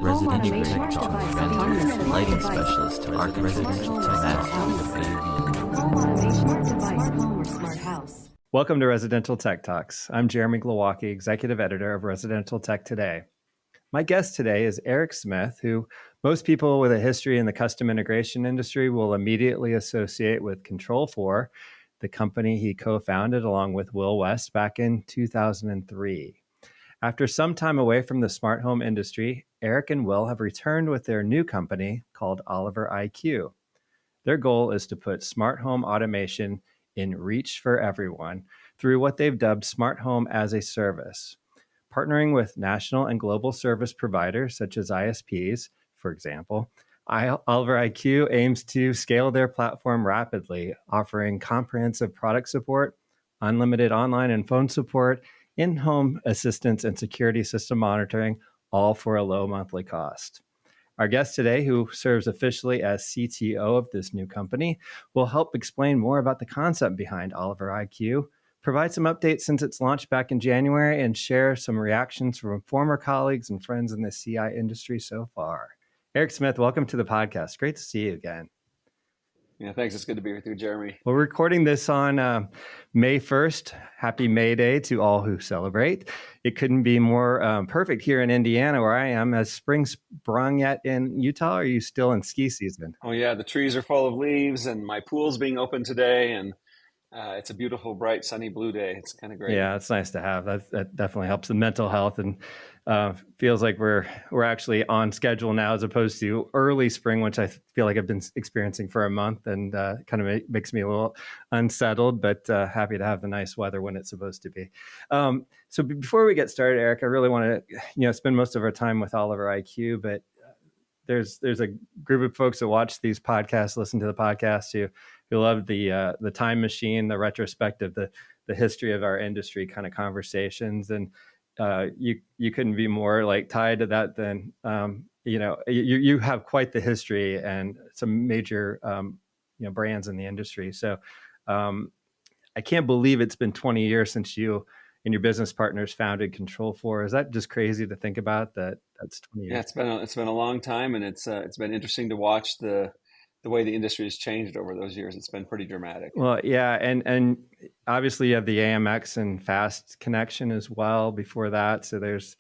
residential tech talk, lighting specialist, art residential tech, Welcome to Residential Tech Talks. I'm Jeremy Glowacki, Executive Editor of Residential Tech Today. My guest today is Eric Smith, who most people with a history in the custom integration industry will immediately associate with Control4, the company he co-founded along with Will West back in 2003. After some time away from the smart home industry, Eric and Will have returned with their new company called OliverIQ. Their goal is to put smart home automation in reach for everyone through what they've dubbed Smart Home as a Service. Partnering with national and global service providers such as ISPs, for example, OliverIQ aims to scale their platform rapidly, offering comprehensive product support, unlimited online and phone support, in-home assistance, and security system monitoring, all for a low monthly cost. Our guest today, who serves officially as CTO of this new company, will help explain more about the concept behind OliverIQ, provide some updates since its launch back in January, and share some reactions from former colleagues and friends in the CI industry so far. Eric Smith, welcome to the podcast. Great to see you again. Yeah, thanks. It's good to be with you, Jeremy. We're recording this on May 1st. Happy May Day to all who celebrate. It couldn't be more perfect here in Indiana where I am. Has spring sprung yet in Utah? Or are you still in ski season? Oh, yeah. The trees are full of leaves and my pool's being open today. And it's a beautiful, bright, sunny blue day. It's kind of great. Yeah, it's nice to have. That definitely helps the mental health and feels like we're actually on schedule now as opposed to early spring, which I feel like I've been experiencing for a month and kind of makes me a little unsettled, but happy to have the nice weather when it's supposed to be. So before we get started, Eric, I really want to spend most of our time with OliverIQ, but there's a group of folks that watch these podcasts, listen to the podcast, who love the time machine, the retrospective, the history of our industry kind of conversations, and you couldn't be more like tied to that than you have quite the history and some major brands in the industry. So I can't believe it's been 20 years since you and your business partners founded Control4. Is that just crazy to think about that? That's 20 years. Yeah, it's been a long time, and it's been interesting to watch the way the industry has changed over those years. It's been pretty dramatic. Well, yeah, and obviously you have the AMX and Fast connection as well before that. So there's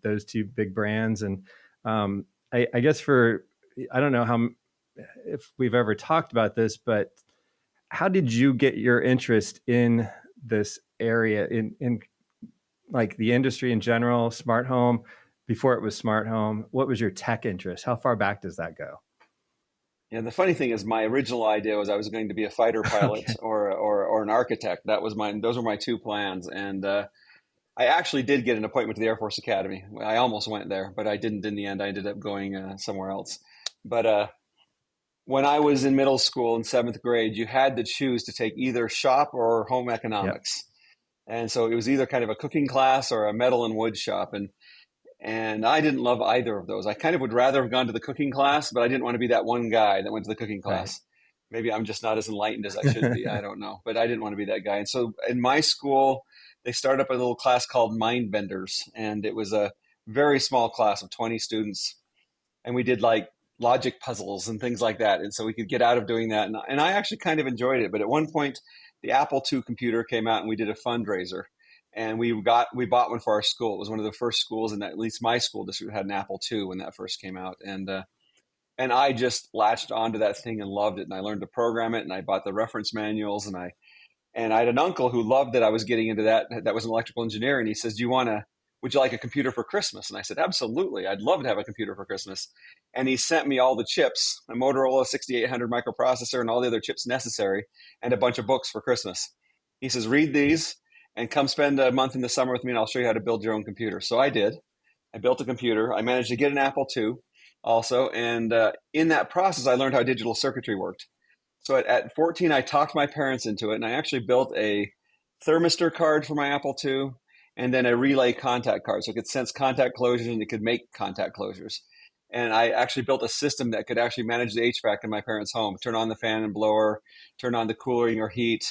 those two big brands, and I guess I don't know if we've ever talked about this, but how did you get your interest in this area in like the industry in general, smart home, before it was smart home? What was your tech interest? How far back does that go? Yeah, the funny thing is, my original idea was I was going to be a fighter pilot or an architect. Those were my two plans, and I actually did get an appointment to the Air Force Academy. I almost went there, but I didn't in the end. I ended up going somewhere else. But when I was in middle school in 7th grade, you had to choose to take either shop or home economics, and so it was either kind of a cooking class or a metal and wood shop, and I didn't love either of those. I kind of would rather have gone to the cooking class, but I didn't want to be that one guy that went to the cooking class. Right. Maybe I'm just not as enlightened as I should be. I don't know. But I didn't want to be that guy. And so in my school, they started up a little class called Mind Benders. And it was a very small class of 20 students. And we did like logic puzzles and things like that. And so we could get out of doing that. And I actually kind of enjoyed it. But at one point, the Apple II computer came out and we did a fundraiser. And we bought one for our school. It was one of the first schools, and at least my school district had an Apple II when that first came out. And I just latched onto that thing and loved it. And I learned to program it, and I bought the reference manuals. And I had an uncle who loved that I was getting into that. That was an electrical engineer, and he says, "Would you like a computer for Christmas?" And I said, "Absolutely, I'd love to have a computer for Christmas." And he sent me all the chips, a Motorola 6800 microprocessor, and all the other chips necessary, and a bunch of books for Christmas. He says, "Read these and come spend a month in the summer with me, and I'll show you how to build your own computer." So I did. I built a computer. I managed to get an Apple II also. And in that process, I learned how digital circuitry worked. So at 14, I talked my parents into it, and I actually built a thermistor card for my Apple II and then a relay contact card. So it could sense contact closures and it could make contact closures. And I actually built a system that could actually manage the HVAC in my parents' home, turn on the fan and blower, turn on the cooling or heat,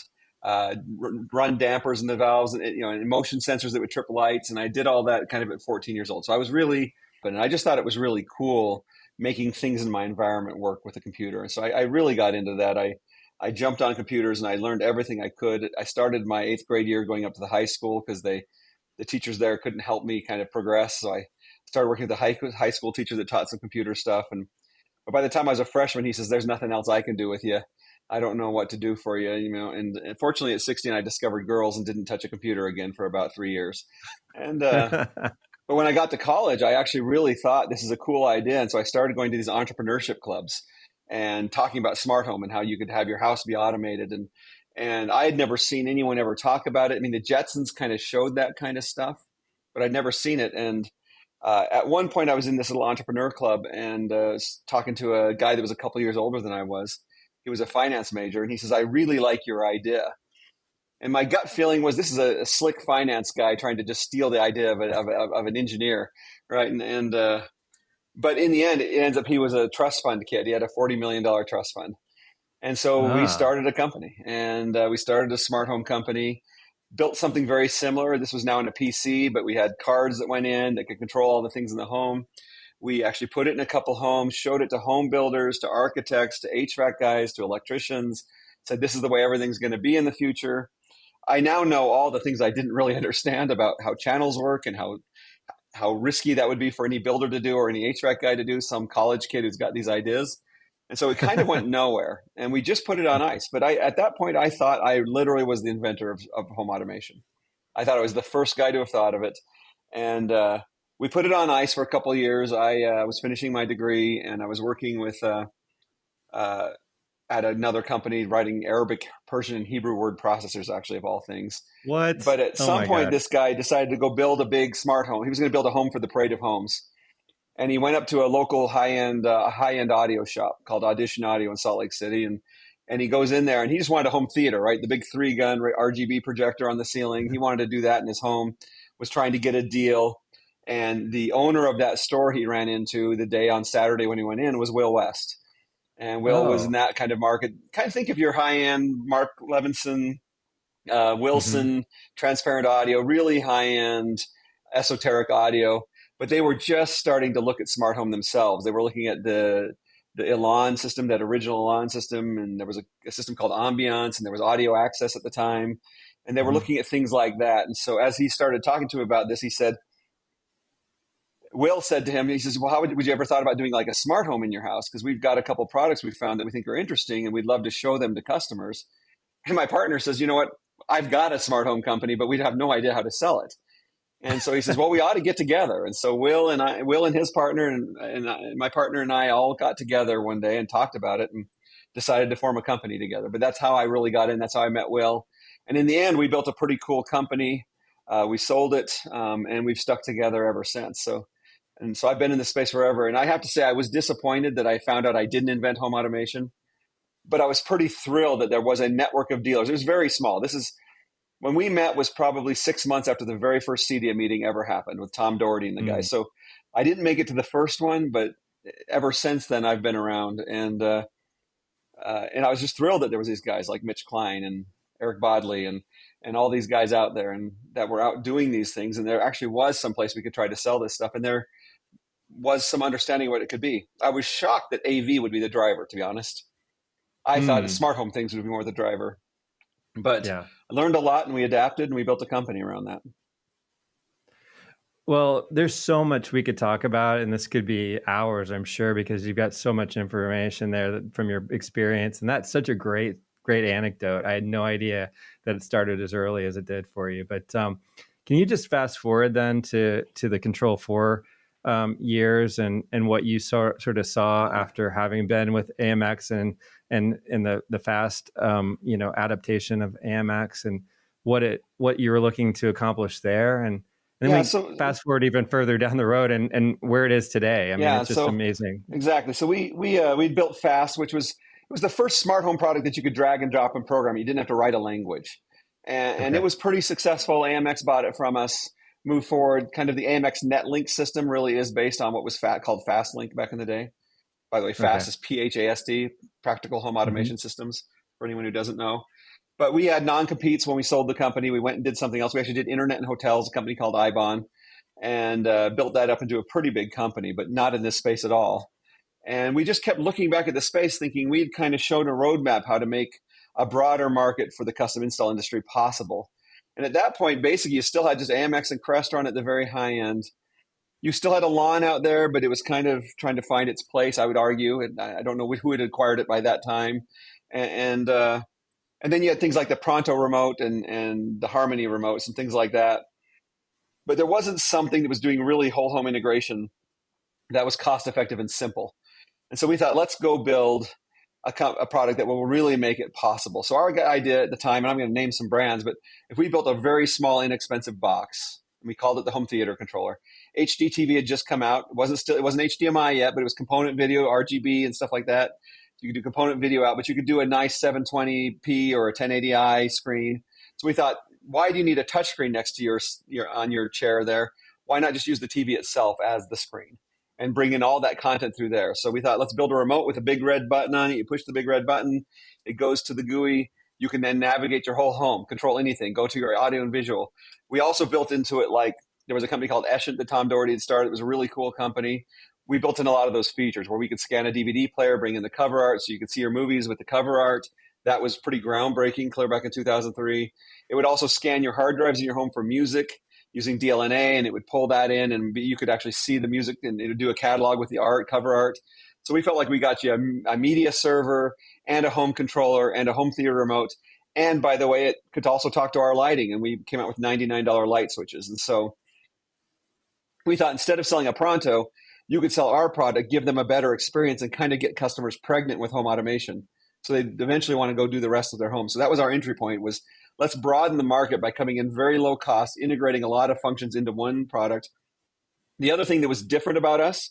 run dampers in the valves, and motion sensors that would trip lights. And I did all that kind of at 14 years old. So I was really And I just thought it was really cool making things in my environment work with a computer. And so I really got into that. I jumped on computers and I learned everything I could. I started my 8th grade year going up to the high school because the teachers there couldn't help me kind of progress. So I started working with a high school teacher that taught some computer stuff. But by the time I was a freshman, he says, "There's nothing else I can do with you. I don't know what to do for you." And fortunately at 16, I discovered girls and didn't touch a computer again for about 3 years. And, but when I got to college, I actually really thought this is a cool idea. And so I started going to these entrepreneurship clubs and talking about smart home and how you could have your house be automated. And I had never seen anyone ever talk about it. I mean, the Jetsons kind of showed that kind of stuff, but I'd never seen it. And at one point, I was in this little entrepreneur club and talking to a guy that was a couple years older than I was. He was a finance major, and he says, "I really like your idea." And my gut feeling was, this is a slick finance guy trying to just steal the idea of an engineer, right? But in the end, it ends up he was a trust fund kid. He had a $40 million trust fund. And so we started a company, and we started a smart home company, built something very similar. This was now in a PC, but we had cards that went in that could control all the things in the home. We actually put it in a couple homes, showed it to home builders, to architects, to HVAC guys, to electricians, said this is the way everything's going to be in the future. I now know all the things I didn't really understand about how channels work and how risky that would be for any builder to do or any HVAC guy to do, some college kid who's got these ideas. And so it kind of went nowhere, and we just put it on ice. But at that point, I thought I literally was the inventor of home automation. I thought I was the first guy to have thought of it. And we put it on ice for a couple of years. I was finishing my degree, and I was working with at another company writing Arabic, Persian, and Hebrew word processors, actually, of all things. What? But at some point, this guy decided to go build a big smart home. He was going to build a home for the Parade of Homes. And he went up to a local high-end audio shop called Audition Audio in Salt Lake City. And he goes in there, and he just wanted a home theater, right? The big 3-gun RGB projector on the ceiling. He wanted to do that in his home, was trying to get a deal. And the owner of that store he ran into the day on Saturday when he went in was Will West. And Will was in that kind of market. Kind of think of your high-end Mark Levinson, Wilson, transparent audio, really high-end esoteric audio. But they were just starting to look at smart home themselves. They were looking at the Elan system, that original Elan system, and there was a system called Ambiance, and there was audio access at the time. And they were looking at things like that. And so as he started talking to him about this, Will said to him, he says, "Well, how would you ever thought about doing like a smart home in your house? Because we've got a couple products we found that we think are interesting, and we'd love to show them to customers." And my partner says, "You know what? I've got a smart home company, but we'd have no idea how to sell it." And so he says, "Well, we ought to get together." And so Will and his partner and my partner and I all got together one day and talked about it and decided to form a company together. But that's how I really got in. That's how I met Will. And in the end, we built a pretty cool company. We sold it, and we've stuck together ever since. So I've been in this space forever. And I have to say, I was disappointed that I found out I didn't invent home automation, but I was pretty thrilled that there was a network of dealers. It was very small. When we met was probably 6 months after the very first CEDIA meeting ever happened with Tom Doherty and the guys. So I didn't make it to the first one, but ever since then I've been around. And I was just thrilled that there was these guys like Mitch Klein and Eric Bodley and all these guys out there and that were out doing these things. And there actually was some place we could try to sell this stuff. And there was some understanding of what it could be. I was shocked that AV would be the driver, to be honest. I thought smart home things would be more the driver. But I learned a lot, and we adapted, and we built a company around that. Well, there's so much we could talk about, and this could be hours, I'm sure, because you've got so much information there from your experience. And that's such a great anecdote. I had no idea that it started as early as it did for you. But can you just fast forward then to the Control 4 years and what you sort of saw after having been with AMX and the fast adaptation of AMX and what you were looking to accomplish there, and then fast forward even further down the road and where it is today. I mean, it's just amazing. Exactly. So we built Fast, which was the first smart home product that you could drag and drop and program. You didn't have to write a language, and it was pretty successful. AMX bought it from us. Moved forward, kind of the AMX NetLink system really is based on what was called FastLink back in the day. By the way, Fast is PHASD, Practical Home Automation Systems, for anyone who doesn't know. But we had non-competes when we sold the company. We went and did something else. We actually did internet and hotels, a company called IBON. and built that up into a pretty big company, but not in this space at all. And we just kept looking back at the space, thinking we'd kind of shown a roadmap how to make a broader market for the custom install industry possible. And at that point, basically, you still had just AMX and Crestron at the very high end. You still had a lawn out there, but it was kind of trying to find its place, I would argue. And I don't know who had acquired it by that time. And then you had things like the Pronto remote and the Harmony remotes and things like that. But there wasn't something that was doing really whole home integration that was cost effective and simple. And so we thought, let's go build a product that will really make it possible. So our idea at the time, and I'm going to name some brands, but if we built a very small, inexpensive box, and we called it the home theater controller. HDTV had just come out. It wasn't HDMI yet, but it was component video, RGB, and stuff like that. You could do component video out, but you could do a nice 720p or a 1080i screen. So we thought, why do you need a touchscreen next to your on your chair there? Why not just use the TV itself as the screen and bring in all that content through there? So we thought, let's build a remote with a big red button on it. You push the big red button, it goes to the GUI. You can then navigate your whole home, control anything, go to your audio and visual. We also built into it, like, there was a company called Escient that Tom Doherty had started. It was a really cool company. We built in a lot of those features where we could scan a DVD player, bring in the cover art so you could see your movies with the cover art. That was pretty groundbreaking, clear back in 2003. It would also scan your hard drives in your home for music using DLNA, and it would pull that in, and you could actually see the music, and it would do a catalog with the art, cover art. So we felt like we got you a media server and a home controller and a home theater remote. And by the way, it could also talk to our lighting, and we came out with $99 light switches. And so we thought, instead of selling a Pronto, you could sell our product, give them a better experience, and kind of get customers pregnant with home automation. So they eventually want to go do the rest of their home. So that was our entry point, was let's broaden the market by coming in very low cost, integrating a lot of functions into one product. The other thing that was different about us,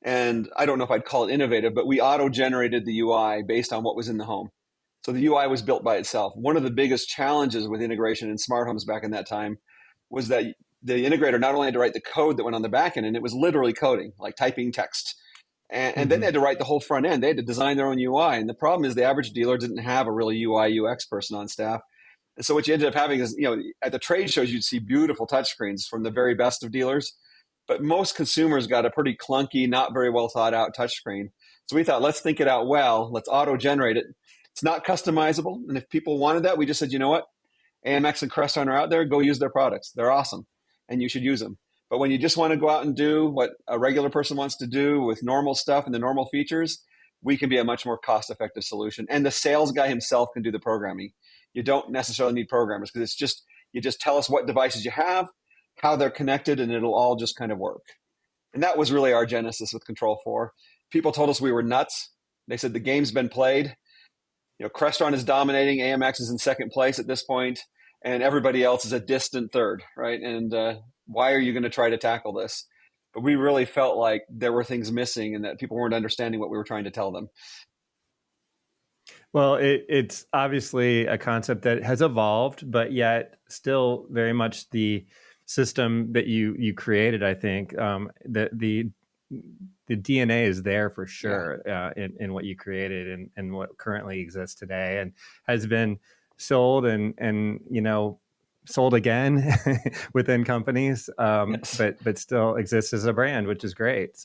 and I don't know if I'd call it innovative, but we auto-generated the UI based on what was in the home. So the UI was built by itself. One of the biggest challenges with integration in smart homes back in that time was that the integrator not only had to write the code that went on the back end, and it was literally coding, like typing text. And then they had to write the whole front end. They had to design their own UI. And the problem is the average dealer didn't have a really UI UX person on staff. And so what you ended up having is, at the trade shows, you'd see beautiful touchscreens from the very best of dealers. But most consumers got a pretty clunky, not very well thought out touchscreen. So we thought, let's think it out well. Let's auto-generate it. It's not customizable. And if people wanted that, we just said, you know what? AMX and Crestron are out there. Go use their products. They're awesome, and you should use them. But when you just want to go out and do what a regular person wants to do with normal stuff and the normal features, we can be a much more cost-effective solution. And the sales guy himself can do the programming. You don't necessarily need programmers, because it's just, you just tell us what devices you have, how they're connected, and it'll all just kind of work. And that was really our genesis with Control 4. People told us we were nuts. They said the game's been played. Crestron is dominating. AMX is in second place at this point, and everybody else is a distant third, right? And why are you going to try to tackle this? But we really felt like there were things missing and that people weren't understanding what we were trying to tell them. Well, it's obviously a concept that has evolved, but yet still very much the system that you created. I think the DNA is there for sure, in what you created and what currently exists today, and has been sold and sold again within companies, Yes. but still exists as a brand, which is great.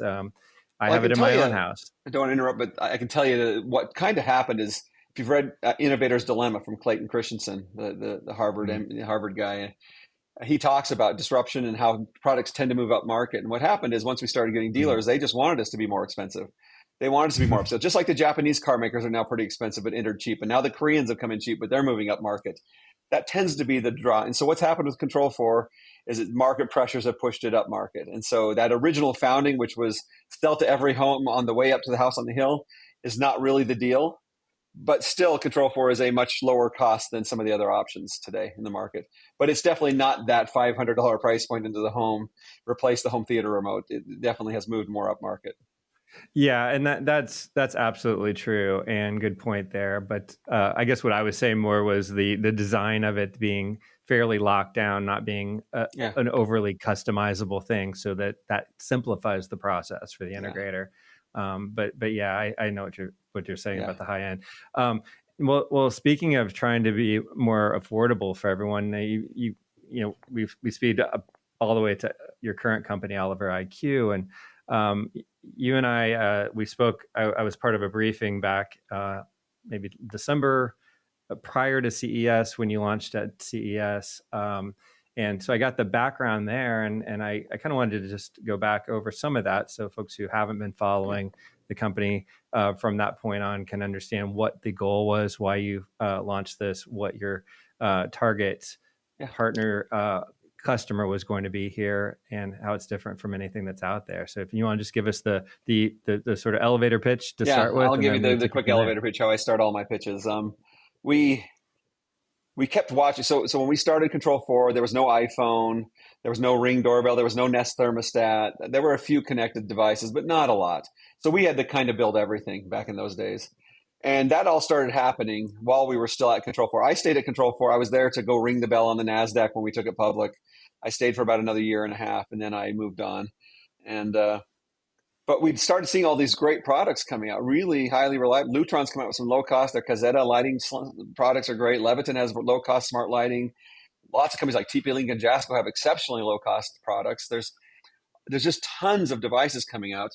I have it in my own house. I don't want to interrupt, but I can tell you that what kind of happened is, if you've read Innovator's Dilemma from Clayton Christensen, the Harvard guy, he talks about disruption and how products tend to move up market. And what happened is, once we started getting dealers, they just wanted us to be more expensive. They wanted us to be more expensive. Just like the Japanese car makers are now pretty expensive but entered cheap. And now the Koreans have come in cheap, but they're moving up market. That tends to be the draw. And so what's happened with Control 4 is that market pressures have pushed it up market. And so that original founding, which was sell to every home on the way up to the house on the hill, is not really the deal. But still, Control 4 is a much lower cost than some of the other options today in the market. But it's definitely not that $500 price point into the home, replace the home theater remote. It definitely has moved more up market. Yeah, and that's absolutely true, and good point there. But I guess what I was saying more was the design of it being fairly locked down, not being an overly customizable thing, so that simplifies the process for the integrator. But yeah, I know what you're saying about the high end. Well, speaking of trying to be more affordable for everyone, we speak all the way to your current company, OliverIQ. And you and I, we spoke, I was part of a briefing back maybe December prior to CES when you launched at CES. And so I got the background there, and I kind of wanted to just go back over some of that so folks who haven't been following the company from that point on can understand what the goal was, why you launched this, what your target partner customer was going to be here, and how it's different from anything that's out there. So if you want to just give us the sort of elevator pitch to start with. I'll give you the quick elevator pitch, how I start all my pitches. We kept watching. So when we started Control 4, there was no iPhone, there was no Ring doorbell, there was no Nest thermostat. There were a few connected devices, but not a lot. So we had to kind of build everything back in those days. And that all started happening while we were still at Control 4. I stayed at Control 4. I was there to go ring the bell on the NASDAQ when we took it public. I stayed for about another year and a half, and then I moved on. And but we started seeing all these great products coming out, really highly reliable. Lutron's come out with some low cost. Their Caseta lighting products are great. Leviton has low cost smart lighting. Lots of companies like TP-Link and Jasco have exceptionally low cost products. There's just tons of devices coming out,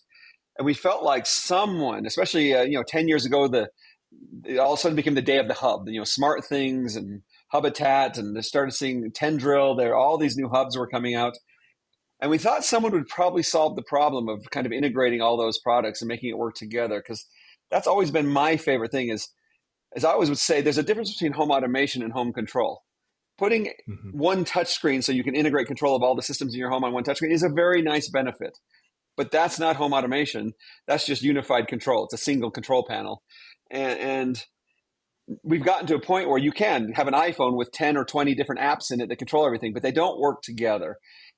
and we felt like someone, especially 10 years ago, it all of a sudden became the day of the hub. Smart Things and Hubitat, and they started seeing Tendril. All these new hubs were coming out. And we thought someone would probably solve the problem of kind of integrating all those products and making it work together, because that's always been my favorite thing is, as I always would say, there's a difference between home automation and home control. Putting one touchscreen so you can integrate control of all the systems in your home on one touchscreen is a very nice benefit. But that's not home automation. That's just unified control. It's a single control panel. And we've gotten to a point where you can have an iPhone with 10 or 20 different apps in it that control everything, but they don't work together.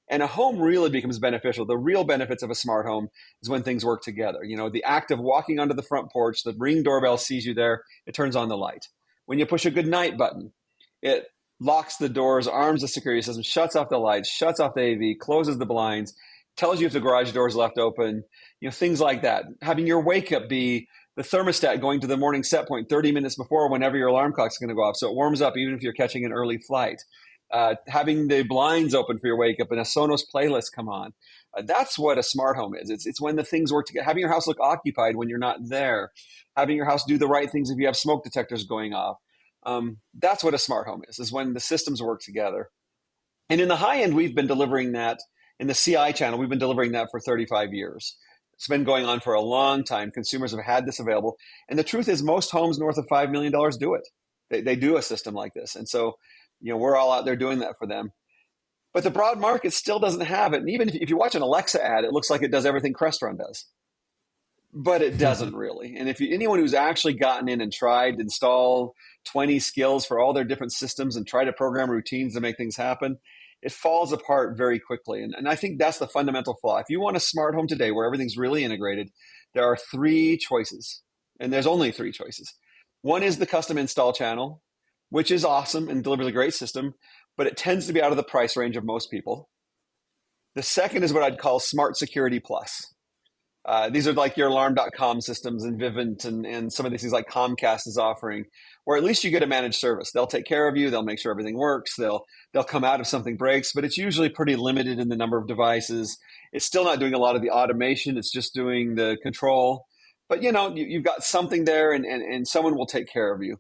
And a home really becomes beneficial. The real benefits of a smart home is when things work together. The act of walking onto the front porch, the Ring doorbell sees you there, it turns on the light. When you push a good night button, it locks the doors, arms the security system, shuts off the lights, shuts off the AV, closes the blinds, tells you if the garage door is left open, things like that. Having your wake up be the thermostat going to the morning set point 30 minutes before whenever your alarm clock is going to go off, so it warms up even if you're catching an early flight. Having the blinds open for your wake up and a Sonos playlist come on. That's what a smart home is. It's when the things work together. Having your house look occupied when you're not there. Having your house do the right things if you have smoke detectors going off. That's what a smart home is when the systems work together. And in the high end, we've been delivering that. In the CI channel, we've been delivering that for 35 years. It's been going on for a long time. Consumers have had this available. And the truth is most homes north of $5 million do it. They do a system like this. And so we're all out there doing that for them. But the broad market still doesn't have it. And even if you watch an Alexa ad, it looks like it does everything Crestron does. But it doesn't really. And if anyone who's actually gotten in and tried to install 20 skills for all their different systems and try to program routines to make things happen, it falls apart very quickly. And I think that's the fundamental flaw. If you want a smart home today where everything's really integrated, there are three choices. And there's only three choices. One is the custom install channel, which is awesome and delivers a great system, but it tends to be out of the price range of most people. The second is what I'd call Smart Security Plus. These are like your alarm.com systems and Vivint and some of these things like Comcast is offering, where at least you get a managed service. They'll take care of you. They'll make sure everything works. They'll come out if something breaks, but it's usually pretty limited in the number of devices. It's still not doing a lot of the automation. It's just doing the control. But you've got something there and someone will take care of you.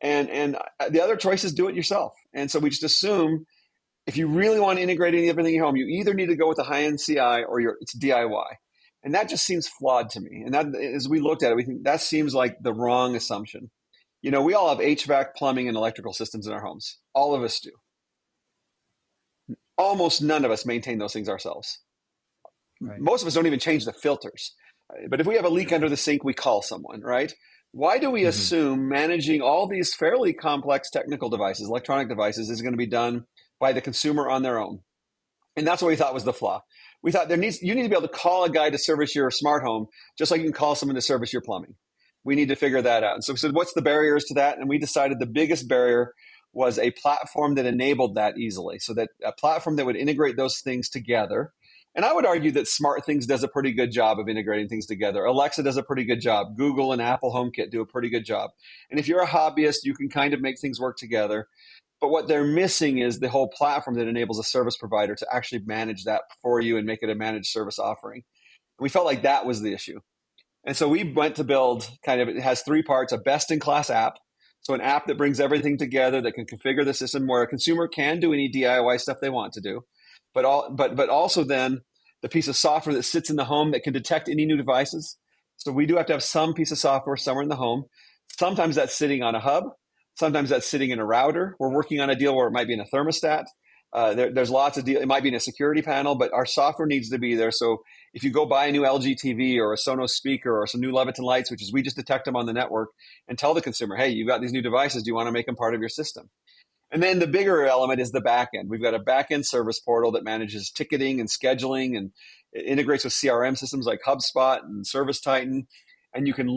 And the other choice is do it yourself. And so we just assume if you really want to integrate everything in your home, you either need to go with the high-end CI or it's DIY. And that just seems flawed to me. And that, as we looked at it, we think that seems like the wrong assumption. We all have HVAC, plumbing, and electrical systems in our homes. All of us do. Almost none of us maintain those things ourselves. Right. Most of us don't even change the filters. But if we have a leak under the sink, we call someone, right? Why do we assume managing all these fairly complex technical devices, electronic devices, is going to be done by the consumer on their own? And that's what we thought was the flaw. We thought you need to be able to call a guy to service your smart home, just like you can call someone to service your plumbing. We need to figure that out. And so we said, what's the barriers to that? And we decided the biggest barrier was a platform that enabled that easily. So that a platform that would integrate those things together. And I would argue that SmartThings does a pretty good job of integrating things together. Alexa does a pretty good job. Google and Apple HomeKit do a pretty good job. And if you're a hobbyist, you can kind of make things work together. But what they're missing is the whole platform that enables a service provider to actually manage that for you and make it a managed service offering. We felt like that was the issue. And so we went to build it has three parts: a best in class app. So an app that brings everything together, that can configure the system where a consumer can do any DIY stuff they want to do, but also then the piece of software that sits in the home that can detect any new devices. So we do have to have some piece of software somewhere in the home. Sometimes that's sitting on a hub. Sometimes that's sitting in a router. We're working on a deal where it might be in a thermostat. There's lots of deals. It might be in a security panel, but our software needs to be there. So if you go buy a new LG TV or a Sonos speaker or some new Leviton lights, which is we just detect them on the network and tell the consumer, hey, you've got these new devices. Do you want to make them part of your system? And then the bigger element is the back end. We've got a back end service portal that manages ticketing and scheduling, and it integrates with CRM systems like HubSpot and Service Titan. And you can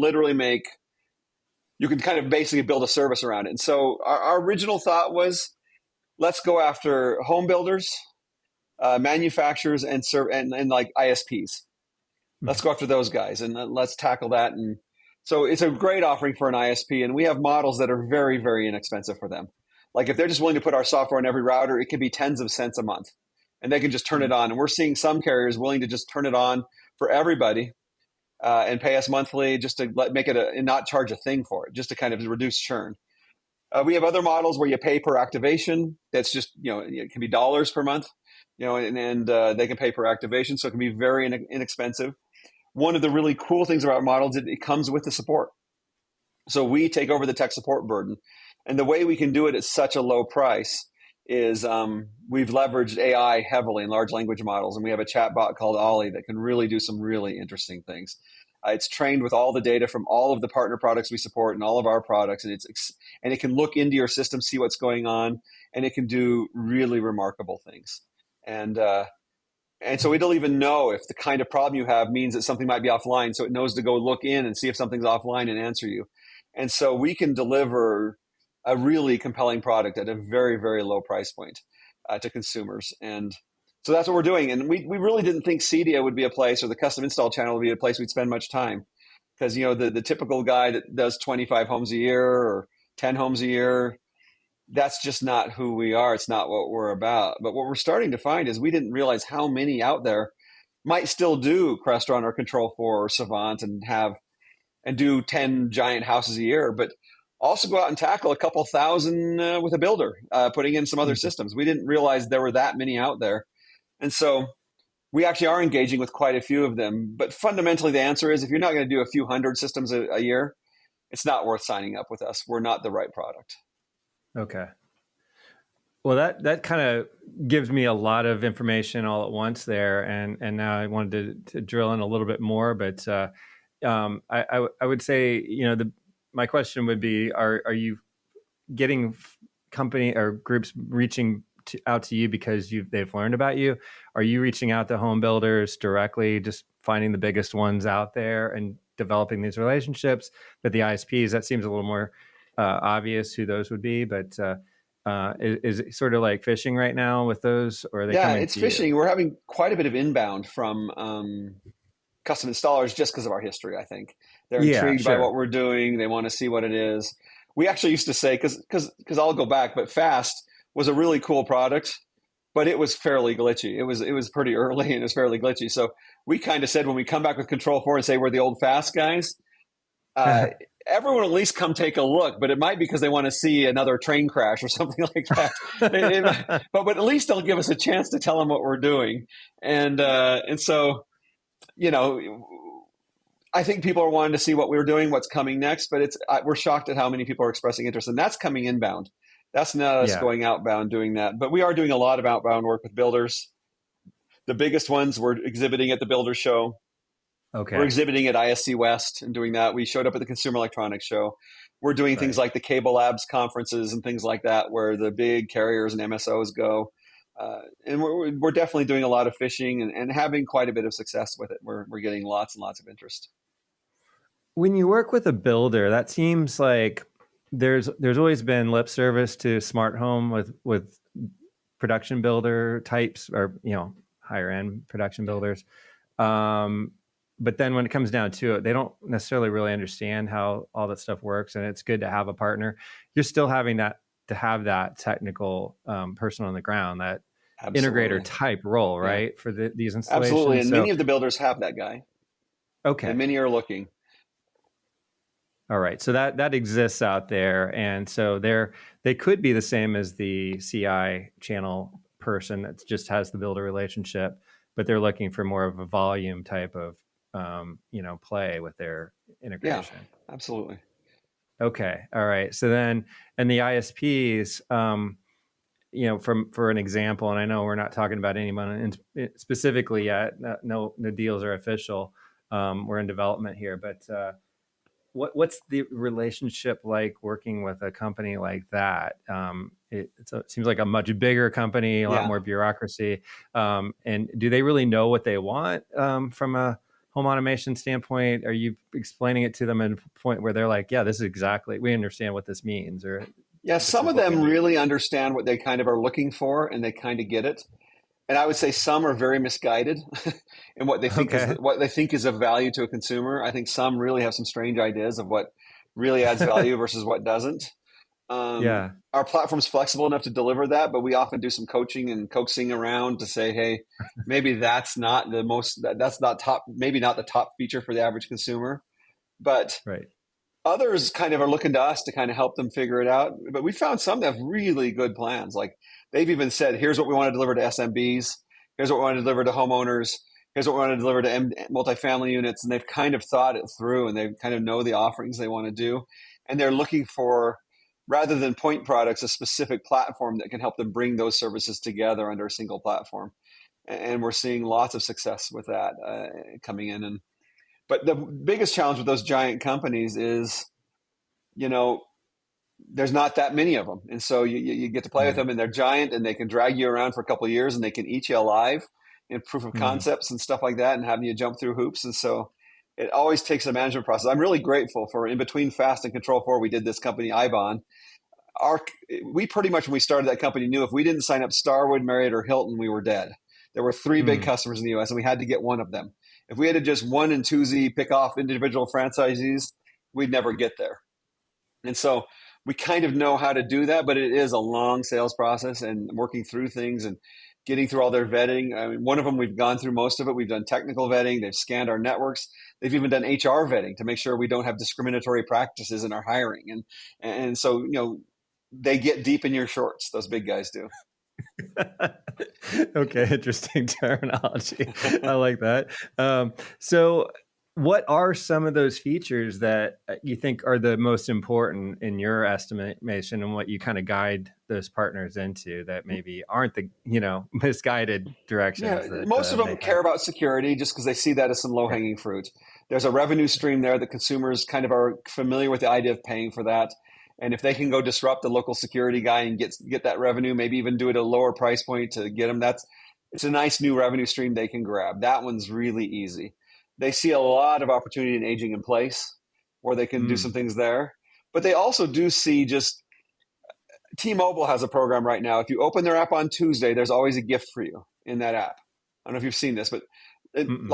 kind of basically build a service around it. And so our original thought was, let's go after home builders, manufacturers, and like ISPs. Let's go after those guys and let's tackle that. And so it's a great offering for an ISP, and we have models that are very, very inexpensive for them. Like if they're just willing to put our software on every router, it could be tens of cents a month, and they can just turn it on. And we're seeing some carriers willing to just turn it on for everybody and pay us monthly just to make it and not charge a thing for it, just to kind of reduce churn. We have other models where you pay per activation. That's just, it can be dollars per month, and they can pay per activation. So it can be very inexpensive. One of the really cool things about models, it comes with the support. So we take over the tech support burden. And the way we can do it at such a low price is we've leveraged AI heavily in large language models. And we have a chat bot called Ollie that can really do some really interesting things. It's trained with all the data from all of the partner products we support and all of our products. And it can look into your system, see what's going on, and it can do really remarkable things. And so it'll even know if the kind of problem you have means that something might be offline. So it knows to go look in and see if something's offline and answer you. And so we can deliver a really compelling product at a very, very low price point to consumers. And so that's what we're doing. And we really didn't think CEDIA would be a place, or the custom install channel would be a place we'd spend much time. Because, the typical guy that does 25 homes a year or 10 homes a year, that's just not who we are. It's not what we're about. But what we're starting to find is we didn't realize how many out there might still do Crestron or Control4 or Savant and do 10 giant houses a year, but also go out and tackle a couple thousand with a builder, putting in some other systems. We didn't realize there were that many out there. And so we actually are engaging with quite a few of them. But fundamentally, the answer is if you're not going to do a few hundred systems a year, it's not worth signing up with us. We're not the right product. Okay. Well, that kind of gives me a lot of information all at once there, and now I wanted to drill in a little bit more. But I would say, my question would be: Are you getting company or groups reaching out to you because they've learned about you? Are you reaching out to home builders directly, just finding the biggest ones out there and developing these relationships? But the ISPs, that seems a little more obvious who those would be, but is it sort of like fishing right now with those, or are they coming it's to fishing. you? We're having quite a bit of inbound from custom installers just because of our history. I think they're intrigued by what we're doing. They want to see what it is. We actually used to say, because I'll go back, but Fast was a really cool product, but it was fairly glitchy. It was pretty early and it was fairly glitchy. So we kind of said, when we come back with Control4 and say we're the old Fast guys, everyone at least come take a look, but it might be because they want to see another train crash or something like that. but at least they'll give us a chance to tell them what we're doing. And so, I think people are wanting to see what we're doing, what's coming next, but we're shocked at how many people are expressing interest, and that's coming inbound. That's not us going outbound doing that, but we are doing a lot of outbound work with builders. The biggest ones, we're exhibiting at the Builder Show. Okay. We're exhibiting at ISC West and doing that. We showed up at the Consumer Electronics Show. We're doing things like the Cable Labs conferences and things like that, where the big carriers and MSOs go. And we're definitely doing a lot of fishing and having quite a bit of success with it. We're getting lots and lots of interest. When you work with a builder, that seems like there's always been lip service to smart home with production builder types, or higher end production builders. But then when it comes down to it, they don't necessarily really understand how all that stuff works, and it's good to have a partner. You're still having that to have that technical person on the ground, that Absolutely. integrator type role, right? For these installations. Absolutely. And so, many of the builders have that guy. Okay. And many are looking. All right. So that exists out there. And so they could be the same as the CI channel person that just has the builder relationship, but they're looking for more of a volume type of, play with their integration. Yeah, absolutely. Okay. All right. So then, and the ISPs, for an example, and I know we're not talking about anyone specifically yet. No deals are official. We're in development here, but what's the relationship like working with a company like that? It seems like a much bigger company, a lot more bureaucracy. And do they really know what they want from a home automation standpoint? Are you explaining it to them at a point where they're like, yeah, this is exactly, we understand what this means? Or some of them really understand what they kind of are looking for, and they kind of get it. And I would say some are very misguided in what they think is of value to a consumer. I think some really have some strange ideas of what really adds value versus what doesn't. Our platform's flexible enough to deliver that, but we often do some coaching and coaxing around to say, hey, maybe that's not maybe not the top feature for the average consumer. But others kind of are looking to us to kind of help them figure it out. But we found some that have really good plans. Like they've even said, here's what we want to deliver to SMBs. Here's what we want to deliver to homeowners. Here's what we want to deliver to multifamily units. And they've kind of thought it through, and they kind of know the offerings they want to do. And they're looking for, rather than point products, a specific platform that can help them bring those services together under a single platform. And we're seeing lots of success with that coming in. But the biggest challenge with those giant companies is, there's not that many of them. And so you get to play with them, and they're giant, and they can drag you around for a couple of years, and they can eat you alive in proof of concepts and stuff like that, and having you jump through hoops. And so it always takes a management process. I'm really grateful for, in between Fast and Control 4, we did this company, Ibon. We pretty much, when we started that company, knew if we didn't sign up Starwood, Marriott, or Hilton, we were dead. There were 3 big customers in the U.S., and we had to get one of them. If we had to just one and twosie pick off individual franchisees, we'd never get there. And so we kind of know how to do that, but it is a long sales process and working through things and getting through all their vetting. I mean, one of them, we've gone through most of it. We've done technical vetting. They've scanned our networks. They've even done HR vetting to make sure we don't have discriminatory practices in our hiring. And so, they get deep in your shorts. Those big guys do. Okay, interesting terminology. I like that. So what are some of those features that you think are the most important in your estimation, and what you kind of guide those partners into that maybe aren't the, misguided directions? Yeah, most of them care about security just because they see that as some low-hanging fruit. There's a revenue stream there that consumers kind of are familiar with the idea of paying for that. And if they can go disrupt the local security guy and get that revenue, maybe even do it at a lower price point to get them, it's a nice new revenue stream they can grab. That one's really easy. They see a lot of opportunity in aging in place, where they can do some things there. But they also do see just, T-Mobile has a program right now. If you open their app on Tuesday, there's always a gift for you in that app. I don't know if you've seen this, but and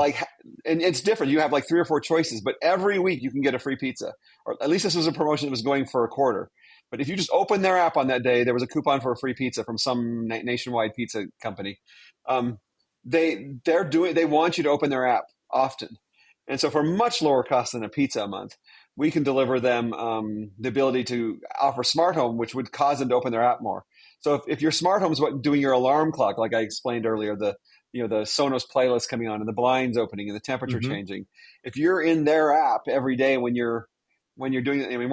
it's different. You have like 3 or 4 choices, but every week you can get a free pizza. Or at least this was a promotion that was going for a quarter. But if you just open their app on that day, there was a coupon for a free pizza from some nationwide pizza company. They want you to open their app often. And so for much lower cost than a pizza a month, we can deliver them the ability to offer smart home, which would cause them to open their app more. So if your smart home is doing your alarm clock, like I explained earlier, the Sonos playlist coming on and the blinds opening and the temperature changing. If you're in their app every day when you're doing it, I mean,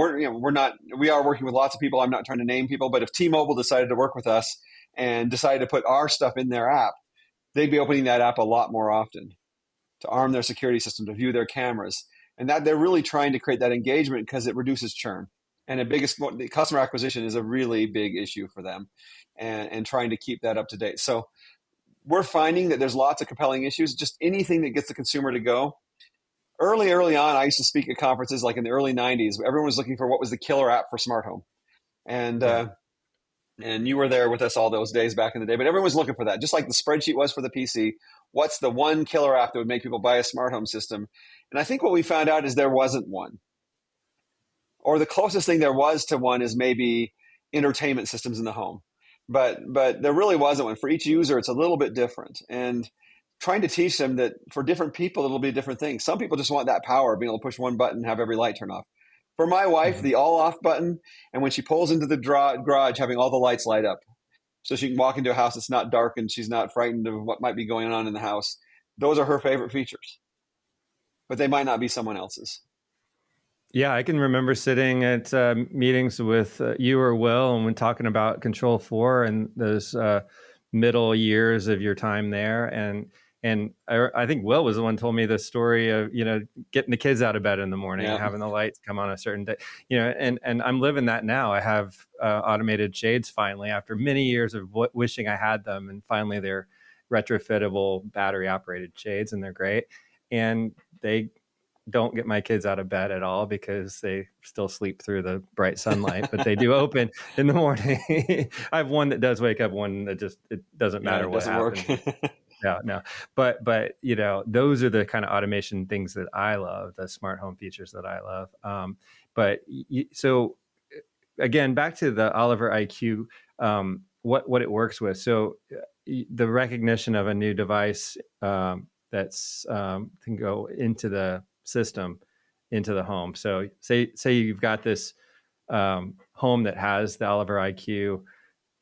we are working with lots of people. I'm not trying to name people, but if T-Mobile decided to work with us and decided to put our stuff in their app, they'd be opening that app a lot more often to arm their security system, to view their cameras. And that they're really trying to create that engagement because it reduces churn. And the customer acquisition is a really big issue for them, and trying to keep that up to date. So we're finding that there's lots of compelling issues, just anything that gets the consumer to go. Early on, I used to speak at conferences like in the early 90s. Everyone was looking for what was the killer app for smart home. And you were there with us all those days back in the day. But everyone was looking for that, just like the spreadsheet was for the PC. What's the one killer app that would make people buy a smart home system? And I think what we found out is there wasn't one. Or the closest thing there was to one is maybe entertainment systems in the home. But there really wasn't one. For each user, it's a little bit different. And trying to teach them that for different people, it'll be a different thing. Some people just want that power of being able to push one button and have every light turn off. For my wife, the all off button, and when she pulls into the garage, having all the lights light up so she can walk into a house that's not dark and she's not frightened of what might be going on in the house. Those are her favorite features, but they might not be someone else's. Yeah, I can remember sitting at meetings with you or Will, and when talking about Control 4 and those middle years of your time there, and I think Will was the one who told me the story of getting the kids out of bed in the morning and having the lights come on a certain day, and I'm living that now. I have automated shades finally after many years of wishing I had them, and finally they're retrofittable battery operated shades, and they're great, and they don't get my kids out of bed at all because they still sleep through the bright sunlight, but they do open in the morning. I have one that does wake up, one that just, it doesn't matter what happens. Yeah, no, but those are the kind of automation things that I love, the smart home features that I love. So again, back to the OliverIQ, what it works with. So the recognition of a new device that's can go into the system, into the home. So say you've got this home that has the OliverIQ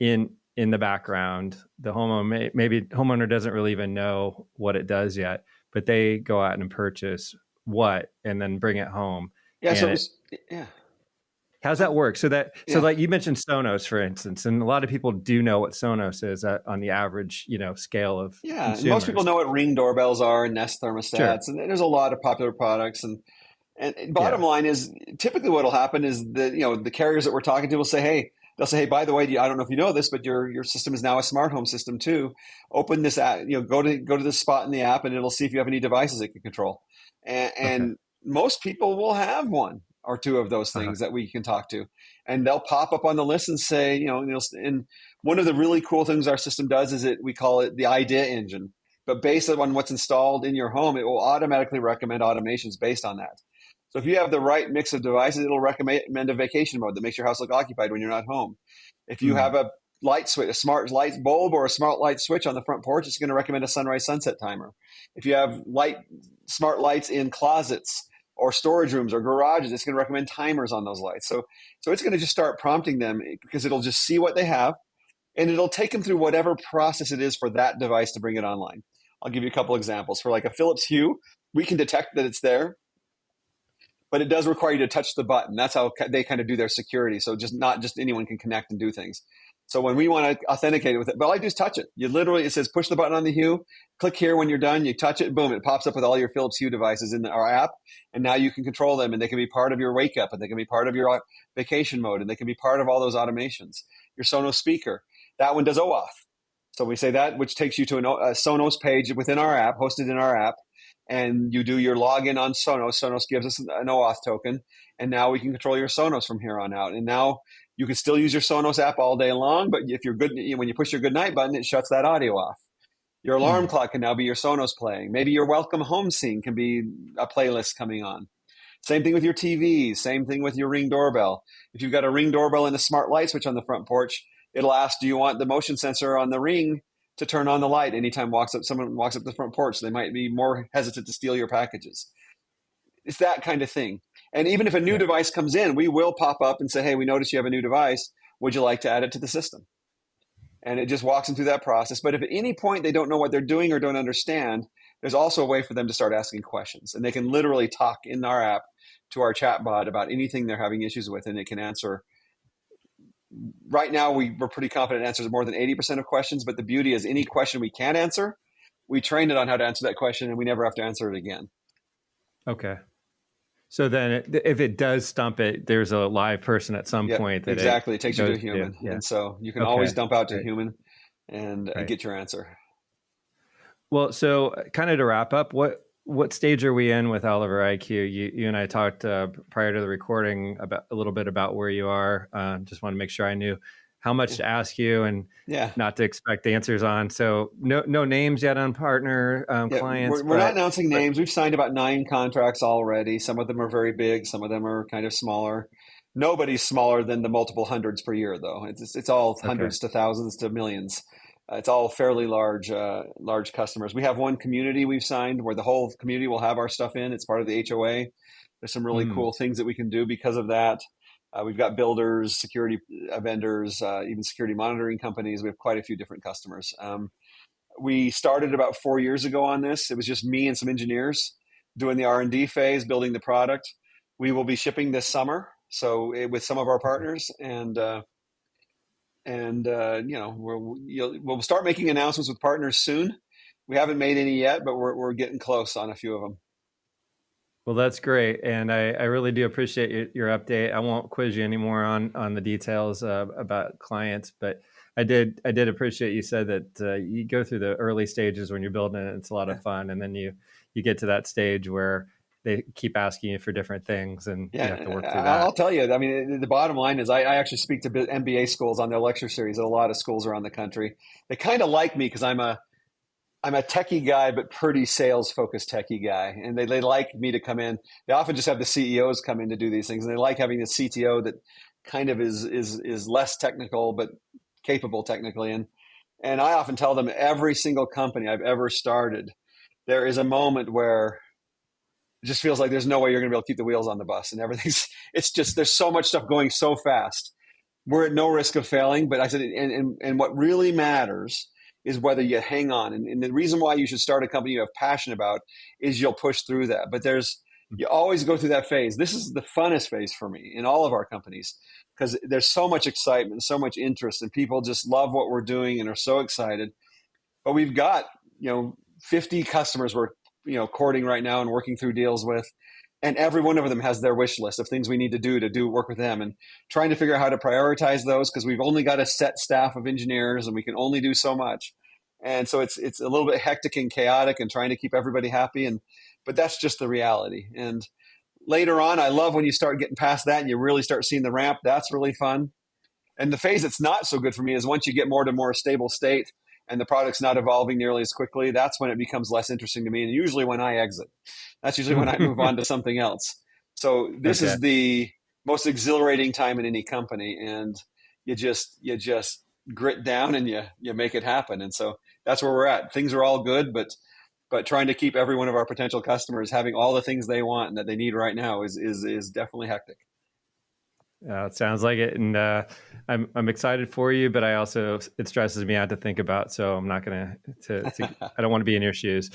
in the background. The homeowner, maybe homeowner doesn't really even know what it does yet, but they go out and purchase and then bring it home. Yeah. How's that work? So like you mentioned Sonos, for instance, and a lot of people do know what Sonos is on the average, scale of consumers. Most people know what Ring doorbells are and Nest thermostats, and there's a lot of popular products. And bottom line is, typically what will happen is that the carriers that we're talking to will say, hey, by the way, I don't know if you know this, but your system is now a smart home system too. Open this app, go to this spot in the app, and it'll see if you have any devices it can control. And most people will have one or two of those things that we can talk to, and they'll pop up on the list and say, and one of the really cool things our system does is we call it the idea engine, but based on what's installed in your home, it will automatically recommend automations based on that. So if you have the right mix of devices, it'll recommend a vacation mode that makes your house look occupied when you're not home. If you have a light switch, a smart light bulb or a smart light switch on the front porch, it's going to recommend a sunrise sunset timer. If you have smart lights in closets or storage rooms or garages, it's going to recommend timers on those lights. So it's going to just start prompting them, because it'll just see what they have, and it'll take them through whatever process it is for that device to bring it online. I'll give you a couple examples. For like a Philips Hue, we can detect that it's there, but it does require you to touch the button. That's how they kind of do their security. So not just anyone can connect and do things. So when we want to authenticate it with it, all I do is touch it. It says push the button on the Hue, click here when you're done, you touch it, boom, it pops up with all your Philips Hue devices in our app. And now you can control them, and they can be part of your wake up, and they can be part of your vacation mode, and they can be part of all those automations. Your Sonos speaker, that one does OAuth. So we say that, which takes you to a Sonos page within our app, hosted in our app. And you do your login on Sonos. Sonos gives us an OAuth token, and now we can control your Sonos from here on out. And now you can still use your Sonos app all day long, but if you're good, when you push your good night button, it shuts that audio off. Your alarm clock can now be your Sonos playing. Maybe your welcome home scene can be a playlist coming on. Same thing with your TV. Same thing with your Ring doorbell. If you've got a Ring doorbell and a smart light switch on the front porch, it'll ask, do you want the motion sensor on the Ring to turn on the light anytime someone walks up the front porch? So they might be more hesitant to steal your packages. It's that kind of thing. And even if a new device comes in, we will pop up and say, hey, we noticed you have a new device. Would you like to add it to the system? And it just walks them through that process. But if at any point they don't know what they're doing or don't understand, there's also a way for them to start asking questions. And they can literally talk in our app to our chat bot about anything they're having issues with, and it can answer. Right now, we're pretty confident it answers more than 80% of questions, but the beauty is any question we can't answer, we train it on how to answer that question, and we never have to answer it again. Okay. So then if it does stump it, there's a live person at some point. Exactly. It takes you to a human. Yeah. And so you can always dump out to a human and get your answer. Well, so kind of to wrap up, what stage are we in with OliverIQ? You and I talked prior to the recording about a little bit about where you are. Just want to make sure I knew how much to ask you and not to expect answers on. So no names yet on partner clients. We're not announcing names. We've signed about 9 contracts already. Some of them are very big. Some of them are kind of smaller. Nobody's smaller than the multiple hundreds per year, though. It's all Okay. hundreds to thousands to millions. It's all fairly large customers. We have one community we've signed where the whole community will have our stuff in. It's part of the HOA. There's some really Mm, cool things that we can do because of that. We've got builders, security vendors, even security monitoring companies. We have quite a few different customers. We started about 4 years ago on this. It was just me and some engineers doing the R&D phase, building the product. We will be shipping this summer, so with some of our partners, and we'll start making announcements with partners soon. We haven't made any yet, but we're getting close on a few of them. well, that's great, and I really do appreciate your update. I won't quiz you anymore on the details about clients, but I did appreciate you said that you go through the early stages when you're building it. It's a lot of fun, and then you get to that stage where they keep asking you for different things, and you have to Yeah, work through I'll that. tell you. I mean, the bottom line is I actually speak to MBA schools on their lecture series at a lot of schools around the country. They kind of like me because I'm a techie guy, but pretty sales focused techie guy. And they like me to come in. They often just have the CEOs come in to do these things. And they like having the CTO that kind of is less technical, but capable technically. And I often tell them every single company I've ever started, there is a moment where it just feels like there's no way you're going to be able to keep the wheels on the bus and everything's, it's just, there's so much stuff going so fast. We're at no risk of failing, but I said, and what really matters is whether you hang on. And the reason why you should start a company you have passion about is you'll push through that. But you always go through that phase. This is the funnest phase for me in all of our companies because there's so much excitement, so much interest, and people just love what we're doing and are so excited. But we've got, 50 customers we're, courting right now and working through deals with. And every one of them has their wish list of things we need to do work with them and trying to figure out how to prioritize those because we've only got a set staff of engineers and we can only do so much. And so it's a little bit hectic and chaotic and trying to keep everybody happy. But that's just the reality. And later on, I love when you start getting past that and you really start seeing the ramp. That's really fun. And the phase that's not so good for me is once you get more to more stable state and the product's not evolving nearly as quickly, that's when it becomes less interesting to me. And usually when I exit, that's usually when I move on to something else. So this Okay. is the most exhilarating time in any company. And you just grit down and you make it happen. And so that's where we're at. Things are all good, but trying to keep every one of our potential customers having all the things they want and that they need right now is definitely hectic. It sounds like it, and I'm excited for you, but it stresses me out to think about. So I'm not going to. I don't want to be in your shoes.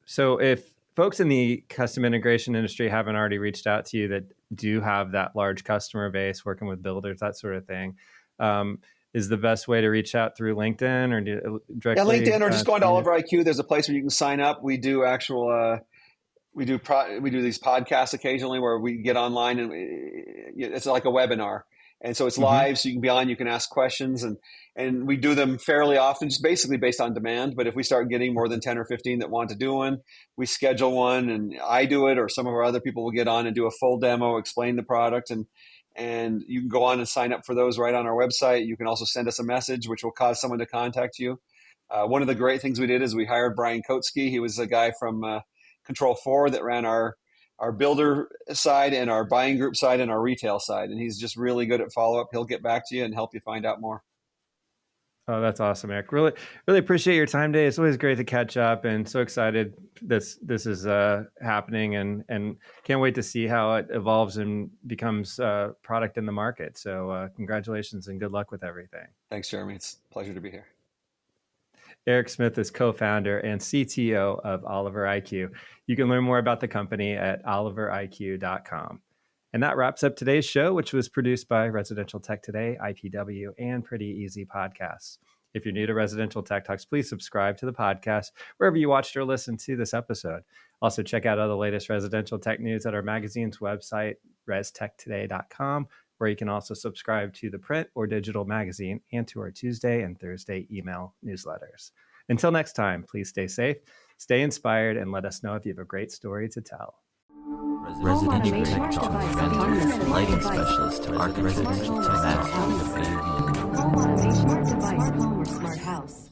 So if folks in the custom integration industry haven't already reached out to you that do have that large customer base, working with builders, that sort of thing, is the best way to reach out through LinkedIn or directly? Yeah, LinkedIn or just going to OliverIQ. There's a place where you can sign up. We do actual. We do these podcasts occasionally where we get online and it's like a webinar. And so it's live, so you can be on, you can ask questions, and we do them fairly often, just basically based on demand. But if we start getting more than 10 or 15 that want to do one, we schedule one and I do it, or some of our other people will get on and do a full demo, explain the product, and you can go on and sign up for those right on our website. You can also send us a message, which will cause someone to contact you. One of the great things we did is we hired Brian Kotsky. He was a guy from Control 4 that ran our builder side and our buying group side and our retail side. And he's just really good at follow-up. He'll get back to you and help you find out more. Oh, that's awesome, Eric. Really, really appreciate your time today. It's always great to catch up, and so excited this is happening, and can't wait to see how it evolves and becomes a product in the market. So congratulations and good luck with everything. Thanks, Jeremy. It's a pleasure to be here. Eric Smith is co-founder and CTO of OliverIQ. You can learn more about the company at OliverIQ.com. And that wraps up today's show, which was produced by Residential Tech Today, IPW, and Pretty Easy Podcasts. If you're new to Residential Tech Talks, please subscribe to the podcast wherever you watched or listened to this episode. Also, check out all the latest residential tech news at our magazine's website, restechtoday.com, where you can also subscribe to the print or digital magazine and to our Tuesday and Thursday email newsletters. Until next time, please stay safe, stay inspired, and let us know if you have a great story to tell. Residential Tech Talk, autonomous lighting specialist to residential tech. Home automation, smart device, home or smart house.